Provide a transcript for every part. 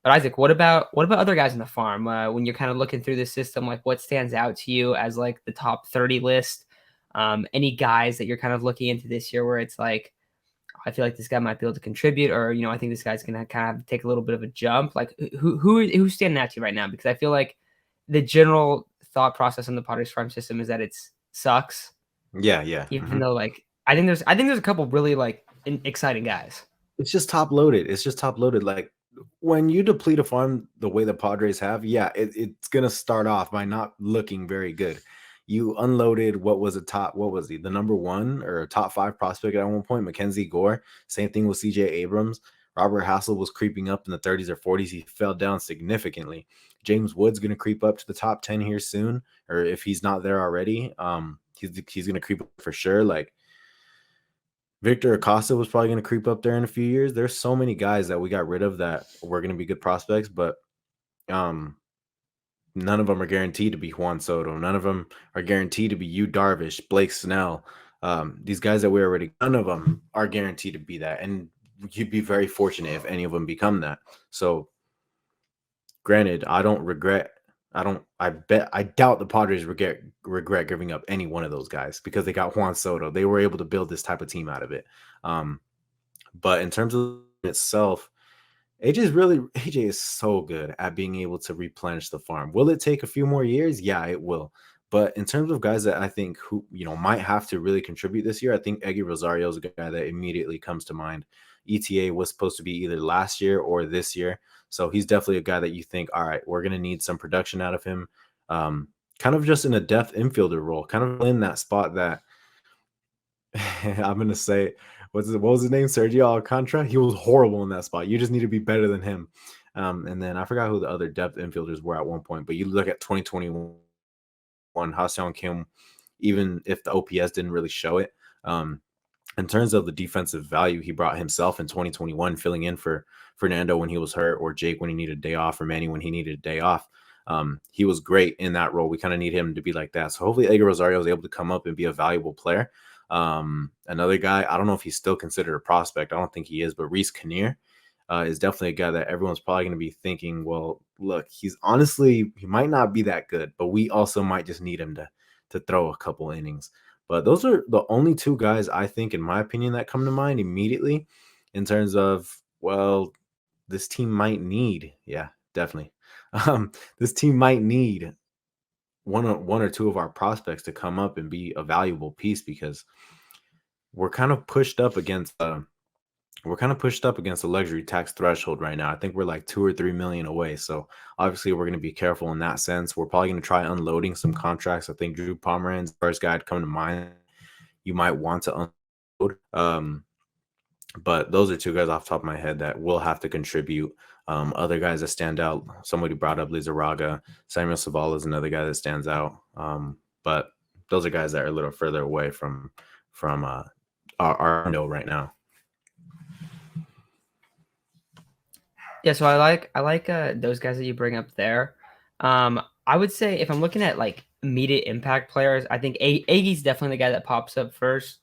But Isaac, what about other guys in the farm? When you're kind of looking through the system, like what stands out to you as like the top 30 list? Any guys that you're kind of looking into this year where it's like, I feel like this guy might be able to contribute, or I think this guy's gonna kind of take a little bit of a jump. Like who's standing out to you right now? Because I feel like the general thought process in the Padres farm system is that it sucks, Yeah, yeah. even though like I think there's a couple really like exciting guys. It's just top loaded. It's just top loaded. Like when you deplete a farm the way the Padres have, yeah, it's gonna start off by not looking very good. You unloaded what was he? The number one or top five prospect at one point, Mackenzie Gore. Same thing with CJ Abrams. Robert Hassel was creeping up in the 30s or 40s. He fell down significantly. James Wood's gonna creep up to the top 10 here soon, or if he's not there already, he's gonna creep up for sure. Like Victor Acosta was probably going to creep up there in a few years. There's so many guys that we got rid of that were going to be good prospects, but um, none of them are guaranteed to be Juan Soto. None of them are guaranteed to be Yu Darvish, Blake Snell. These guys that we already, none of them are guaranteed to be that. And you'd be very fortunate if any of them become that. So, granted, I doubt the Padres regret giving up any one of those guys because they got Juan Soto. They were able to build this type of team out of it. But in terms of itself, AJ is so good at being able to replenish the farm. Will it take a few more years? Yeah, it will. But in terms of guys that I think who might have to really contribute this year, I think Eggy Rosario is a guy that immediately comes to mind. ETA was supposed to be either last year or this year, so he's definitely a guy that you think, all right, we're going to need some production out of him. Kind of just in a depth infielder role, kind of in that spot that I'm gonna say, what was his name? Sergio Alcantara. He was horrible in that spot. You just need to be better than him. And then I forgot who the other depth infielders were at one point, but you look at 2021, Ha-seong Kim, even if the OPS didn't really show it. In terms of the defensive value he brought himself in 2021, filling in for Fernando when he was hurt, or Jake when he needed a day off, or Manny when he needed a day off. He was great in that role. We kind of need him to be like that. So hopefully Edgar Rosario is able to come up and be a valuable player. Another guy, I don't know if he's still considered a prospect. I don't think he is, but Reese Kinnear is definitely a guy that everyone's probably going to be thinking, well, look, he might not be that good, but we also might just need him to throw a couple innings. But those are the only two guys I think, in my opinion, that come to mind immediately in terms of, well, this team might need, yeah, definitely. This team might need one or two of our prospects to come up and be a valuable piece because we're kind of pushed up against the luxury tax threshold right now. I think we're like 2 or 3 million away. So obviously we're going to be careful in that sense. We're probably going to try unloading some contracts. I think Drew Pomeranz, first guy to come to mind, you might want to unload. But those are two guys off the top of my head that will have to contribute. Other guys that stand out, somebody brought up Lizarraga. Samuel Savala is another guy that stands out. But those are guys that are a little further away from our window right now. Yeah, so I like those guys that you bring up there. I would say if I'm looking at like immediate impact players, I think Aggi's definitely the guy that pops up first.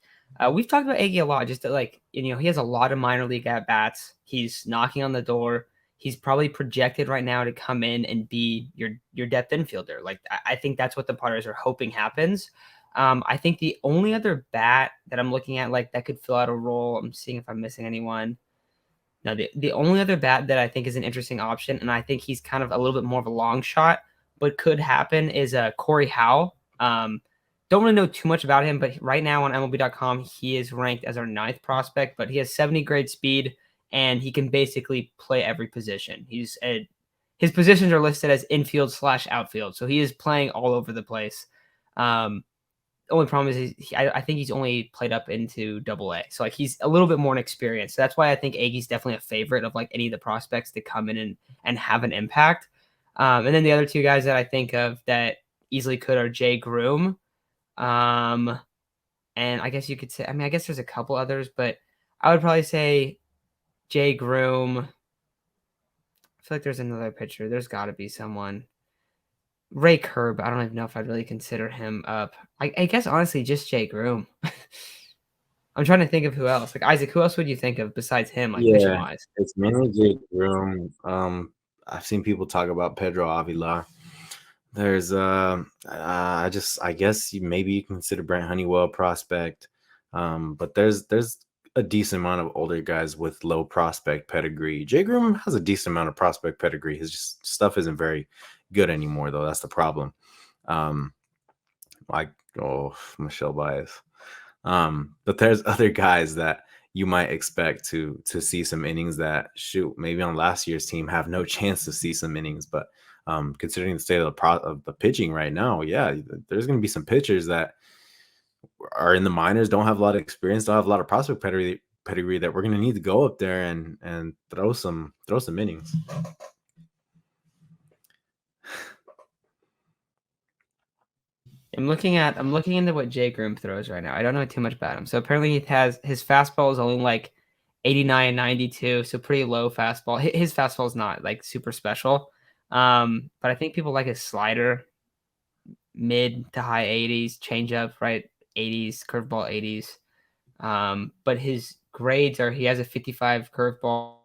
We've talked about Aggie a lot, just that like he has a lot of minor league at bats. He's knocking on the door. He's probably projected right now to come in and be your depth infielder. Like I think that's what the Padres are hoping happens. I think the only other bat that I'm looking at like that could fill out a role. I'm seeing if I'm missing anyone. No, the only other bat that I think is an interesting option, and I think he's kind of a little bit more of a long shot, but could happen is Corey Howe. Don't really know too much about him, but right now on MLB.com, he is ranked as our 9th prospect, but he has 70 grade speed, and he can basically play every position. His positions are listed as infield / outfield, so he is playing all over the place. Only problem is I think he's only played up into AA. So like he's a little bit more inexperienced. So that's why I think Aggie's definitely a favorite of like any of the prospects to come in and have an impact. And then the other two guys that I think of that easily could are Jay Groom. And I guess you could say, I guess there's a couple others, but I would probably say Jay Groom. I feel like there's another pitcher. There's got to be someone. Ray Kerb, I don't even know if I'd really consider him up. I guess honestly, just Jay Groom. I'm trying to think of who else. Like Isaac, who else would you think of besides him, like pitching Yeah, wise? it's mainly Jake Room. I've seen people talk about Pedro Avila. There's I guess maybe you consider Brent Honeywell a prospect. But there's a decent amount of older guys with low prospect pedigree. Jay Groom has a decent amount of prospect pedigree. His just stuff isn't very good anymore though. That's the problem. Um like Michelle Bias. But there's other guys that you might expect to see some innings that shoot maybe on last year's team have no chance to see some innings. But considering the state of the pitching right now, yeah, there's going to be some pitchers that are in the minors, don't have a lot of experience, don't have a lot of prospect pedigree that we're going to need to go up there and throw some innings. I'm looking into what Jay Groom throws right now. I don't know too much about him. So apparently he has his fastball is only like 89, 92, so pretty low fastball. His fastball is not like super special. But I think people like his slider, mid to high 80s, changeup, right? 80s, curveball 80s. But his grades are he has a 55 curveball,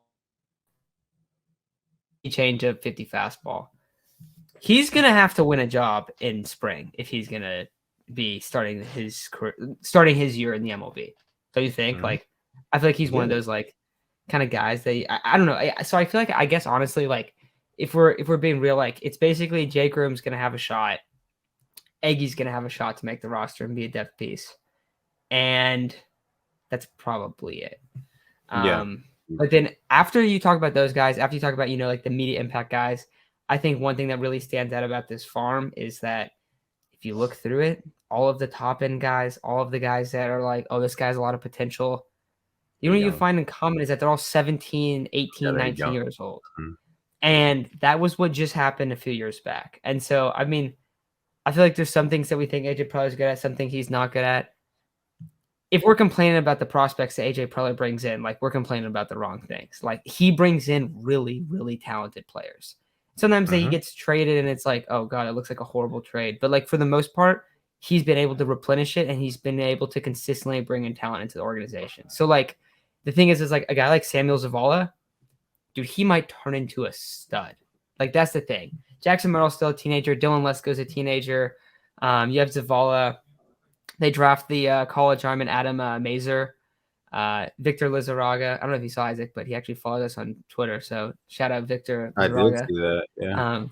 changeup, 50 fastball. He's gonna have to win a job in spring if he's gonna be starting his year in the MLB. Don't you think? Mm-hmm. Like, I feel like he's one of those like kind of guys that I don't know. So I feel like I guess honestly, like if we're being real, like it's basically Jay Groom's gonna have a shot, Eggy's gonna have a shot to make the roster and be a depth piece, and that's probably it. Yeah. But then after you talk about those guys, after you talk about like the immediate impact guys, I think one thing that really stands out about this farm is that if you look through it, all of the top end guys, all of the guys that are like, oh, this guy's a lot of potential. You know what you find in common is that they're all 17, 18, 19 years old. Mm-hmm. And that was what just happened a few years back. And so, I mean, I feel like there's some things that we think AJ Preller is good at, some things he's not good at. If we're complaining about the prospects that AJ Preller brings in, like we're complaining about the wrong things. Like he brings in really, really talented players. Sometimes he gets traded and it's like, oh God, it looks like a horrible trade. But like for the most part, he's been able to replenish it and he's been able to consistently bring in talent into the organization. So like the thing is like a guy like Samuel Zavala, dude, he might turn into a stud. Like that's the thing. Jackson Merrill's still a teenager. Dylan Lesko's a teenager. You have Zavala. They draft the college arm Adam Mazer. Victor Lizarraga. I don't know if you saw Isaac, but he actually followed us on Twitter. So shout out Victor Lizarraga. I did see that. Yeah.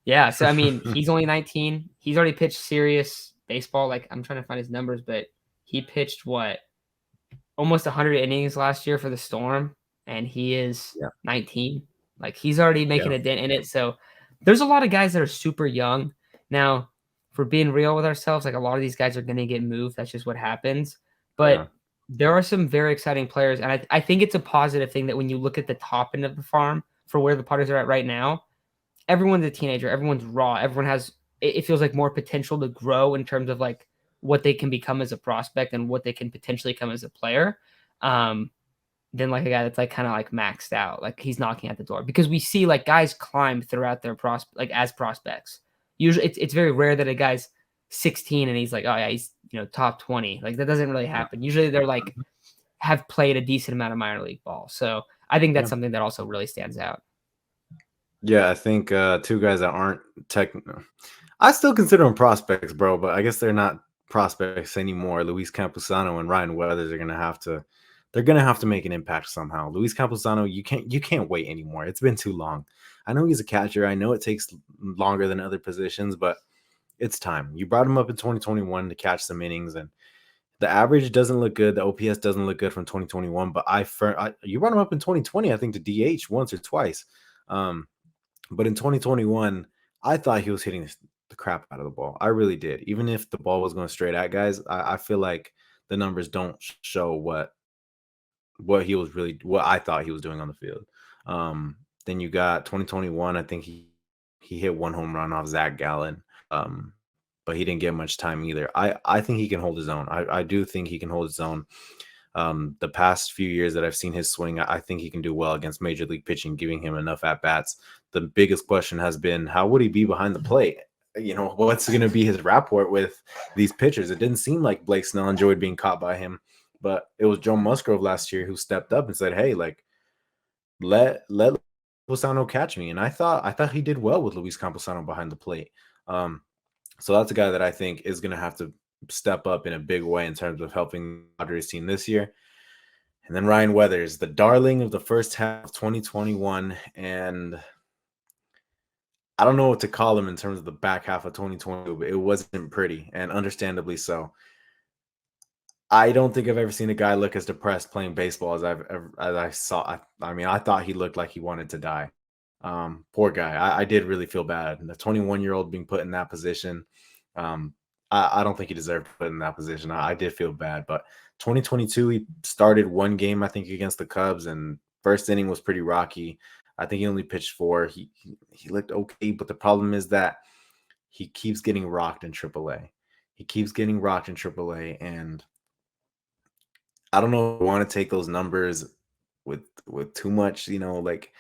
Yeah. So I mean, he's only 19. He's already pitched serious baseball. Like I'm trying to find his numbers, but he pitched almost 100 innings last year for the Storm, and he is 19. Like he's already making a dent in it. So there's a lot of guys that are super young. Now, for being real with ourselves, like a lot of these guys are going to get moved. That's just what happens. But there are some very exciting players. And I think it's a positive thing that when you look at the top end of the farm for where the Padres are at right now, everyone's a teenager. Everyone's raw. Everyone has, it feels like more potential to grow in terms of like what they can become as a prospect and what they can potentially come as a player. Than like a guy that's like kind of like maxed out. Like he's knocking at the door because we see like guys climb throughout their as prospects. Usually it's very rare that a guy's 16 and he's like, oh yeah, he's top 20. Like that doesn't really happen. Usually they're like have played a decent amount of minor league ball. So I think that's something that also really stands out. Yeah, I think two guys that aren't technical. I still consider them prospects, bro, but I guess they're not prospects anymore. Luis Campusano and Ryan Weathers are gonna have to make an impact somehow. Luis Campusano, you can't wait anymore. It's been too long. I know he's a catcher. I know it takes longer than other positions, but it's time. You brought him up in 2021 to catch some innings, and the average doesn't look good. The OPS doesn't look good from 2021, but you brought him up in 2020, I think, to DH once or twice. But in 2021, I thought he was hitting the crap out of the ball. I really did. Even if the ball was going straight at guys, I feel like the numbers don't show what I thought he was doing on the field. Then you got 2021. I think he hit one home run off Zach Gallen, but he didn't get much time either. I think he can hold his own. I do think he can hold his own. The past few years that I've seen his swing, I think he can do well against major league pitching, giving him enough at bats. The biggest question has been, how would he be behind the plate? What's going to be his rapport with these pitchers? It didn't seem like Blake Snell enjoyed being caught by him, but it was Joe Musgrove last year who stepped up and said, hey, like, let Camposano catch me, and I thought he did well with Luis Camposano behind the plate. Um, so that's a guy that I think is going to have to step up in a big way in terms of helping the Padres team this year. And then Ryan Weathers, the darling of the first half of 2021, and I don't know what to call him in terms of the back half of 2022, but it wasn't pretty, and understandably so. I don't think I've ever seen a guy look as depressed playing baseball as I saw. I mean, I thought he looked like he wanted to die. Poor guy. I did really feel bad. The 21-year-old being put in that position. Um, I don't think he deserved to put in that position. I did feel bad, but 2022 he started one game I think against the Cubs, and first inning was pretty rocky. I think he only pitched four. He looked okay, but the problem is that he keeps getting rocked in AAA. He keeps getting rocked in AAA, and I don't know if I want to take those numbers with too much, like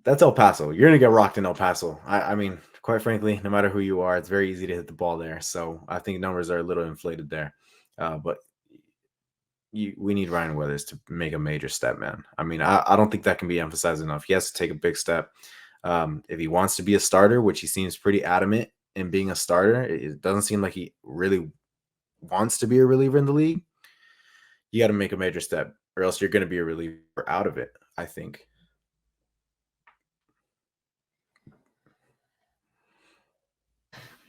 that's El Paso. You're gonna get rocked in El Paso. I mean, quite frankly, no matter who you are, it's very easy to hit the ball there. So I think numbers are a little inflated there. But we need Ryan Weathers to make a major step, man. I mean, I don't think that can be emphasized enough. He has to take a big step. If he wants to be a starter, which he seems pretty adamant in being a starter, it doesn't seem like he really wants to be a reliever in the league. You got to make a major step, or else you're going to be a reliever out of it, I think.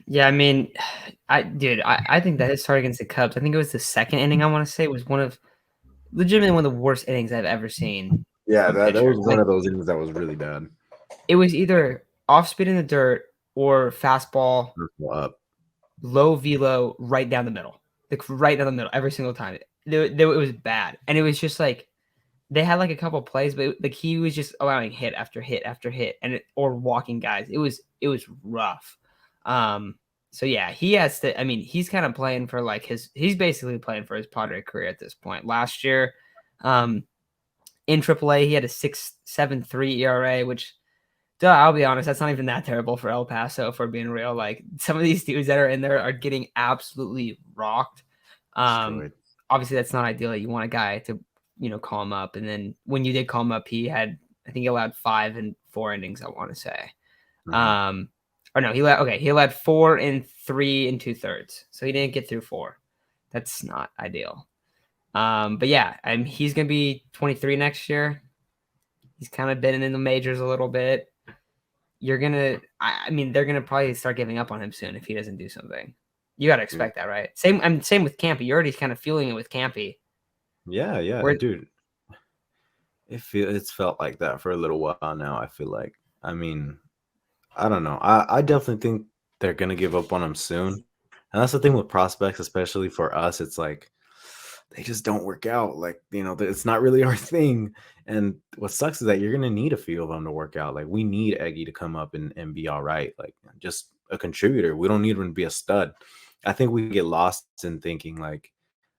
Yeah, I mean, I think that his start against the Cubs, I think it was the second inning, I want to say, was legitimately one of the worst innings I've ever seen Yeah, from a that pitcher. was one of those innings that was really bad. It was either off speed in the dirt or fastball, Up. low velo, right down the middle, like right down the middle every single time. It was bad, and it was just like they had like a couple plays, but like he was just allowing hit after hit after hit, or walking guys. It was rough. So yeah, he has to. I mean, he's kind of playing for like he's basically playing for his Padre career at this point. Last year, in AAA, he had a 6.73 ERA, which, duh, I'll be honest, that's not even that terrible for El Paso, for being real. Like some of these dudes that are in there are getting absolutely rocked. Um, Destroyed. Obviously that's not ideal. You want a guy to, call him up. And then when you did call him up, I think he allowed 5 and 4 innings, I want to say. Mhm. Or no, he allowed 4 and 3 and 2/3. So he didn't get through 4. That's not ideal. But yeah, he's gonna be 23 next year. He's kind of been in the majors a little bit. I mean, they're gonna probably start giving up on him soon if he doesn't do something. You got to expect that, right? Same with Campy. You're already kind of feeling it with Campy. Yeah, Where dude. It's felt like that for a little while now. I feel like. I mean, I don't know. I definitely think they're gonna give up on him soon, and that's the thing with prospects, especially for us. It's like they just don't work out. Like it's not really our thing. And what sucks is that you're gonna need a few of them to work out. Like we need Eggy to come up and be all right. Like just a contributor. We don't need him to be a stud. I think we get lost in thinking like,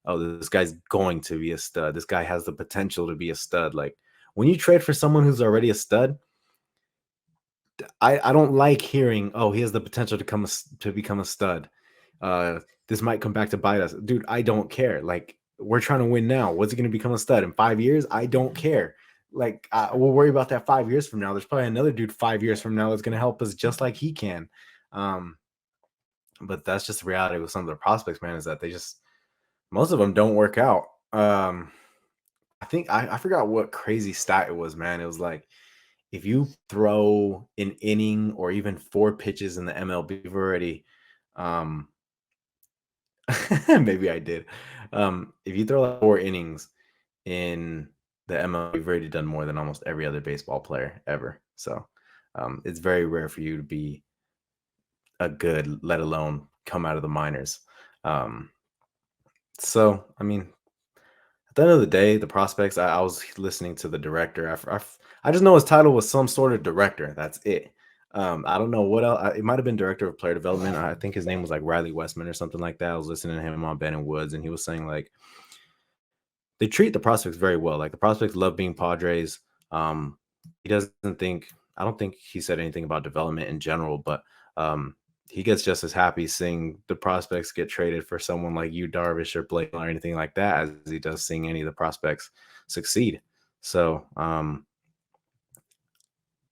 oh, this guy's going to be a stud. This guy has the potential to be a stud. Like when you trade for someone who's already a stud, I don't like hearing, oh, he has the potential to become a stud. This might come back to bite us. Dude, I don't care. Like, we're trying to win now. What's he going to become a stud in 5 years? I don't care. Like, we'll worry about that 5 years from now. There's probably another dude 5 years from now that's going to help us just like he can. But that's just the reality with some of the prospects, man, is that most of them don't work out. I think I forgot what crazy stat it was, man. It was like, if you throw an inning or even 4 pitches in the MLB, you've already, um, maybe I did. If you throw like 4 innings in the MLB, you've already done more than almost every other baseball player ever. So, it's very rare for you to be a good, let alone come out of the minors. Um, so, I mean, at the end of the day, the prospects, I was listening to the director. I just know his title was some sort of director. That's it. I don't know what else. It might have been director of player development. I think his name was like Riley Westman or something like that. I was listening to him on Ben and Woods, and he was saying like they treat the prospects very well. Like the prospects love being Padres. He doesn't think. I don't think he said anything about development in general, but he gets just as happy seeing the prospects get traded for someone like you, Darvish or Blake or anything like that, as he does seeing any of the prospects succeed. So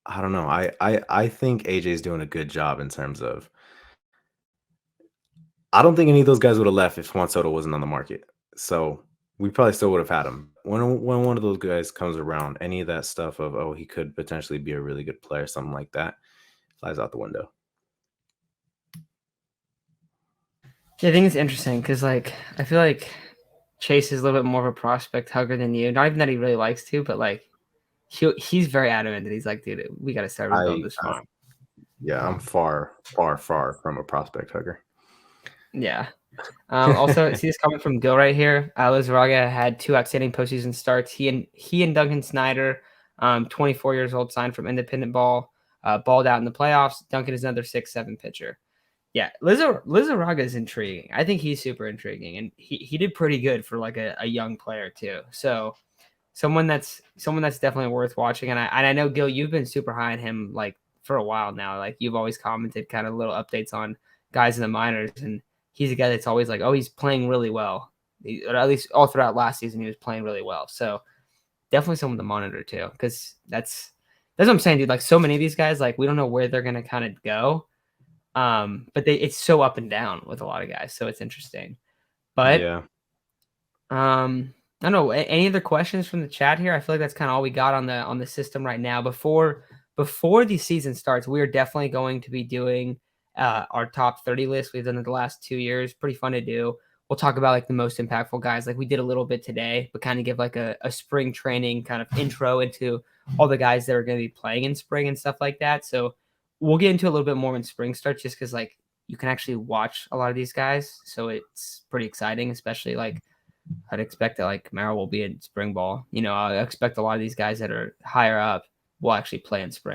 I don't know. I think AJ's doing a good job in terms of. I don't think any of those guys would have left if Juan Soto wasn't on the market. So we probably still would have had him. When one of those guys comes around, any of that stuff of he could potentially be a really good player, something like that, flies out the window. Yeah, I think it's interesting because like I feel like Chase is a little bit more of a prospect hugger than you. Not even that he really likes to, but like he's very adamant that he's like, dude, we got to start rebuilding I this farm. Yeah, I'm far, far, far from a prospect hugger. Yeah. Also, see this comment from Gil right here. Lizarraga had 2 outstanding postseason starts. He and Duncan Snyder, 24 years old, signed from Independent Ball, balled out in the playoffs. Duncan is another 6'7" pitcher. Yeah, Lizarraga is intriguing. I think he's super intriguing, and he did pretty good for like a young player too. So someone that's definitely worth watching. And I know Gil, you've been super high on him like for a while now. Like you've always commented kind of little updates on guys in the minors, and he's a guy that's always like, oh, he's playing really well. Or at least all throughout last season, he was playing really well. So definitely someone to monitor too, because that's what I'm saying, dude. Like so many of these guys, like we don't know where they're gonna kind of go. But it's so up and down with a lot of guys, so it's interesting. But Yeah. I don't know. Any other questions from the chat here? I feel like that's kind of all we got on the system right now. Before the season starts, we are definitely going to be doing our top 30 list. We've done it the last 2 years. Pretty fun to do. We'll talk about like the most impactful guys, like we did a little bit today, but kind of give like a spring training kind of intro into all the guys that are going to be playing in spring and stuff like that. So we'll get into a little bit more when spring starts, just because like you can actually watch a lot of these guys, so it's pretty exciting, especially like I'd expect that like Merrill will be in spring ball. I expect a lot of these guys that are higher up will actually play in spring.